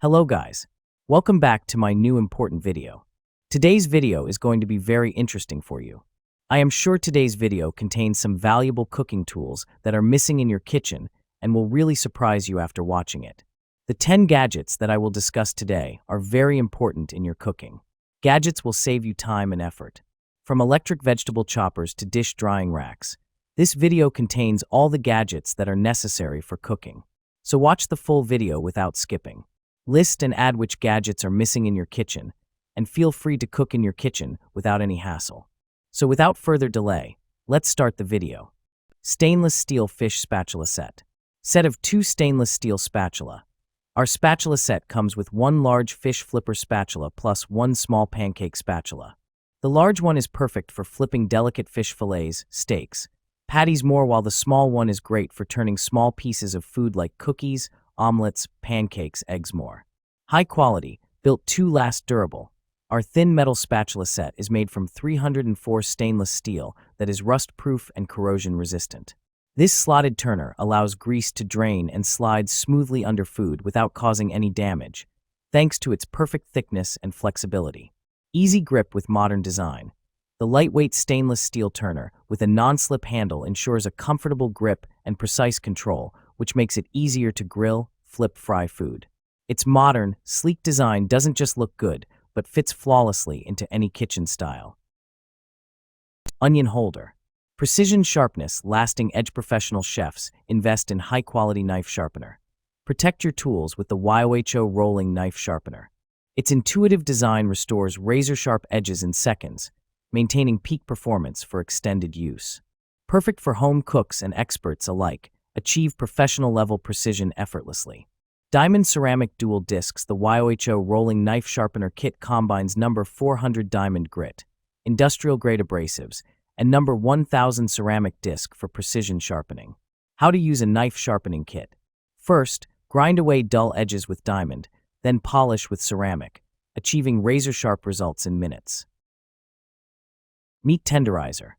Hello guys, welcome back to my new important video. Today's video is going to be very interesting for you. I am sure today's video contains some valuable cooking tools that are missing in your kitchen and will really surprise you after watching it. The 10 gadgets that I will discuss today are very important in your cooking. Gadgets will save you time and effort. From electric vegetable choppers to dish drying racks, this video contains all the gadgets that are necessary for cooking. So watch the full video without skipping. List and add which gadgets are missing in your kitchen, and feel free to cook in your kitchen without any hassle. So without further delay, let's start the video. Stainless steel fish spatula set. Set of 2 stainless steel spatula. Our spatula set comes with 1 large fish flipper spatula plus 1 small pancake spatula. The large one is perfect for flipping delicate fish fillets, steaks, patties more, while the small one is great for turning small pieces of food like cookies, omelets, pancakes, eggs more. High quality, built to last, durable. Our thin metal spatula set is made from 304 stainless steel that is rust-proof and corrosion-resistant. This slotted turner allows grease to drain and slides smoothly under food without causing any damage, thanks to its perfect thickness and flexibility. Easy grip with modern design. The lightweight stainless steel turner with a non-slip handle ensures a comfortable grip and precise control, which makes it easier to grill, flip, fry food. Its modern, sleek design doesn't just look good, but fits flawlessly into any kitchen style. Onion holder. Precision sharpness, lasting edge. Professional chefs invest in high-quality knife sharpener. Protect your tools with the YOHO rolling knife sharpener. Its intuitive design restores razor-sharp edges in seconds, maintaining peak performance for extended use. Perfect for home cooks and experts alike. Achieve professional-level precision effortlessly. Diamond ceramic dual discs. The YOHO rolling knife sharpener kit combines number 400 diamond grit, industrial-grade abrasives, and number 1000 ceramic disc for precision sharpening. How to use a knife sharpening kit. First, grind away dull edges with diamond, then polish with ceramic, achieving razor-sharp results in minutes. Meat tenderizer.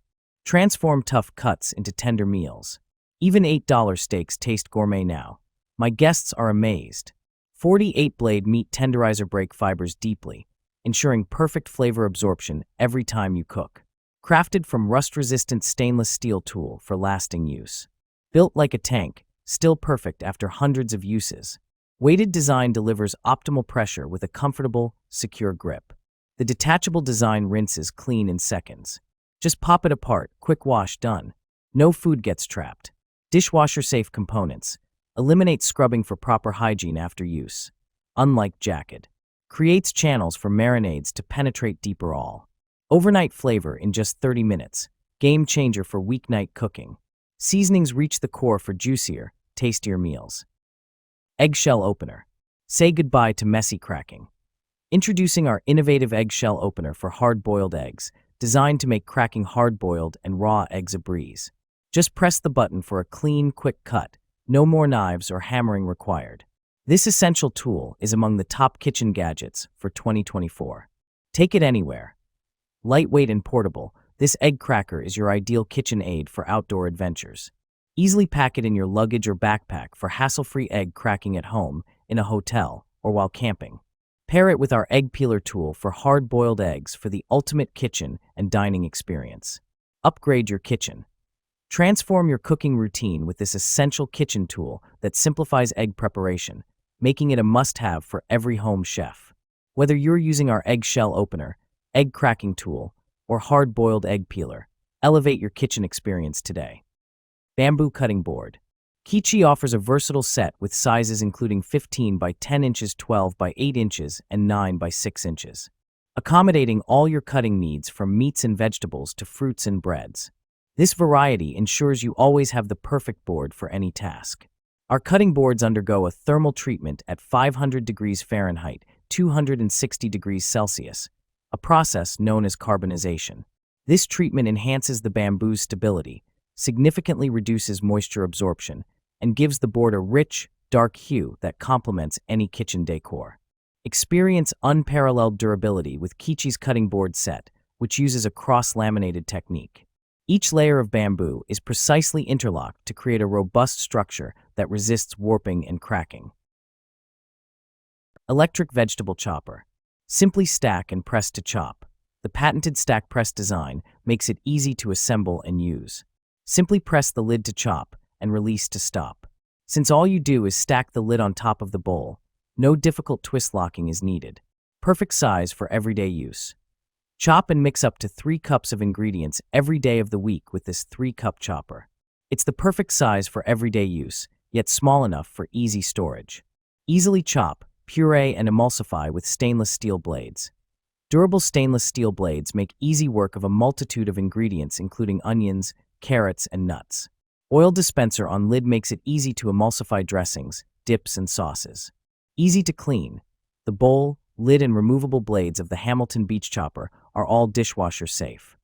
Transform tough cuts into tender meals. Even $8 steaks taste gourmet now. My guests are amazed. 48-blade meat tenderizer break fibers deeply, ensuring perfect flavor absorption every time you cook. Crafted from rust-resistant stainless steel tool for lasting use. Built like a tank, still perfect after hundreds of uses. Weighted design delivers optimal pressure with a comfortable, secure grip. The detachable design rinses clean in seconds. Just pop it apart, quick wash, done. No food gets trapped. Dishwasher-safe components. Eliminate scrubbing for proper hygiene after use. Unlike jacket. Creates channels for marinades to penetrate deeper. All. Overnight flavor in just 30 minutes. Game changer for weeknight cooking. Seasonings reach the core for juicier, tastier meals. Eggshell opener. Say goodbye to messy cracking. Introducing our innovative eggshell opener for hard-boiled eggs, designed to make cracking hard-boiled and raw eggs a breeze. Just press the button for a clean, quick cut. No more knives or hammering required. This essential tool is among the top kitchen gadgets for 2024. Take it anywhere. Lightweight and portable, this egg cracker is your ideal kitchen aid for outdoor adventures. Easily pack it in your luggage or backpack for hassle-free egg cracking at home, in a hotel, or while camping. Pair it with our egg peeler tool for hard-boiled eggs for the ultimate kitchen and dining experience. Upgrade your kitchen. Transform your cooking routine with this essential kitchen tool that simplifies egg preparation, making it a must-have for every home chef. Whether you're using our eggshell opener, egg cracking tool, or hard-boiled egg peeler, elevate your kitchen experience today. Bamboo cutting board. Kichi offers a versatile set with sizes including 15 by 10 inches, 12 by 8 inches, and 9 by 6 inches, accommodating all your cutting needs from meats and vegetables to fruits and breads. This variety ensures you always have the perfect board for any task. Our cutting boards undergo a thermal treatment at 500 degrees Fahrenheit, 260 degrees Celsius, a process known as carbonization. This treatment enhances the bamboo's stability, significantly reduces moisture absorption, and gives the board a rich, dark hue that complements any kitchen decor. Experience unparalleled durability with Kichi's cutting board set, which uses a cross-laminated technique. Each layer of bamboo is precisely interlocked to create a robust structure that resists warping and cracking. Electric vegetable chopper. Simply stack and press to chop. The patented stack press design makes it easy to assemble and use. Simply press the lid to chop and release to stop. Since all you do is stack the lid on top of the bowl, no difficult twist locking is needed. Perfect size for everyday use. Chop and mix up to 3 cups of ingredients every day of the week with this 3-cup chopper. It's the perfect size for everyday use, yet small enough for easy storage. Easily chop, puree, and emulsify with stainless steel blades. Durable stainless steel blades make easy work of a multitude of ingredients including onions, carrots, and nuts. Oil dispenser on lid makes it easy to emulsify dressings, dips, and sauces. Easy to clean. The bowl, lid, and removable blades of the Hamilton Beach Chopper are all dishwasher safe.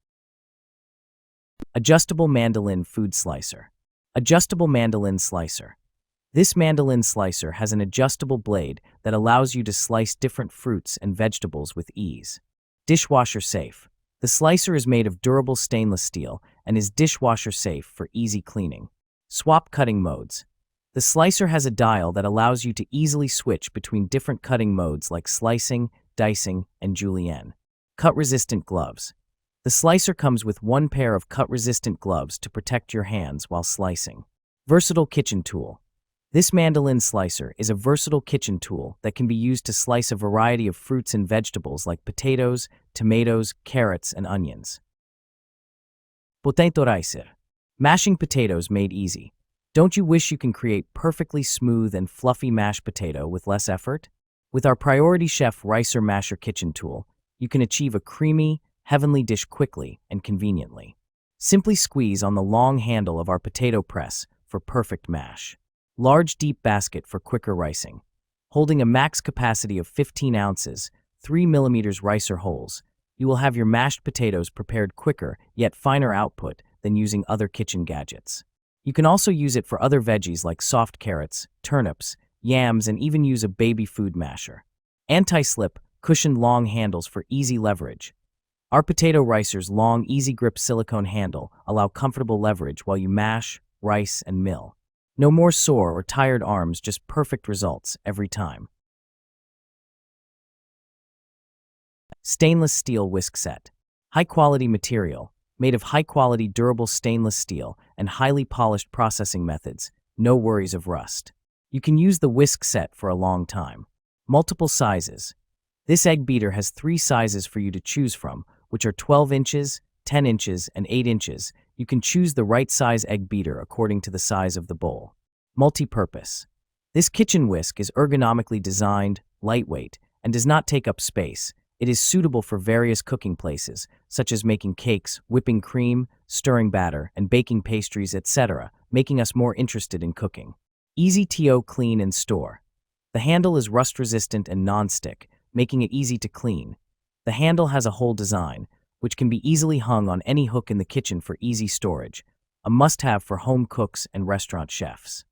Adjustable mandolin food slicer. Adjustable mandolin slicer. This mandolin slicer has an adjustable blade that allows you to slice different fruits and vegetables with ease. Dishwasher safe. The slicer is made of durable stainless steel and is dishwasher safe for easy cleaning. Swap cutting modes. The slicer has a dial that allows you to easily switch between different cutting modes like slicing, dicing, and julienne. Cut-resistant gloves. The slicer comes with 1 pair of cut-resistant gloves to protect your hands while slicing. Versatile kitchen tool. This mandolin slicer is a versatile kitchen tool that can be used to slice a variety of fruits and vegetables like potatoes, tomatoes, carrots, and onions. Potato ricer. Mashing potatoes made easy. Don't you wish you can create perfectly smooth and fluffy mashed potato with less effort? With our Priority Chef Ricer Masher kitchen tool, you can achieve a creamy, heavenly dish quickly and conveniently. Simply squeeze on the long handle of our potato press for perfect mash. Large deep basket for quicker ricing. Holding a max capacity of 15 ounces, 3 mm ricer holes, you will have your mashed potatoes prepared quicker yet finer output than using other kitchen gadgets. You can also use it for other veggies like soft carrots, turnips, yams, and even use a baby food masher. Anti-slip, cushioned long handles for easy leverage. Our potato ricer's long, easy grip silicone handle allow comfortable leverage while you mash, rice, and mill. No more sore or tired arms, just perfect results every time. Stainless steel whisk set. High-quality material, made of high-quality durable stainless steel and highly polished processing methods, no worries of rust. You can use the whisk set for a long time. Multiple sizes. This egg beater has 3 sizes for you to choose from, which are 12 inches, 10 inches, and 8 inches. You can choose the right size egg beater according to the size of the bowl. Multi-purpose. This kitchen whisk is ergonomically designed, lightweight, and does not take up space. It is suitable for various cooking places, such as making cakes, whipping cream, stirring batter, and baking pastries, etc., making us more interested in cooking. Easy to clean and store. The handle is rust-resistant and non-stick, making it easy to clean. The handle has a hole design, which can be easily hung on any hook in the kitchen for easy storage, a must-have for home cooks and restaurant chefs.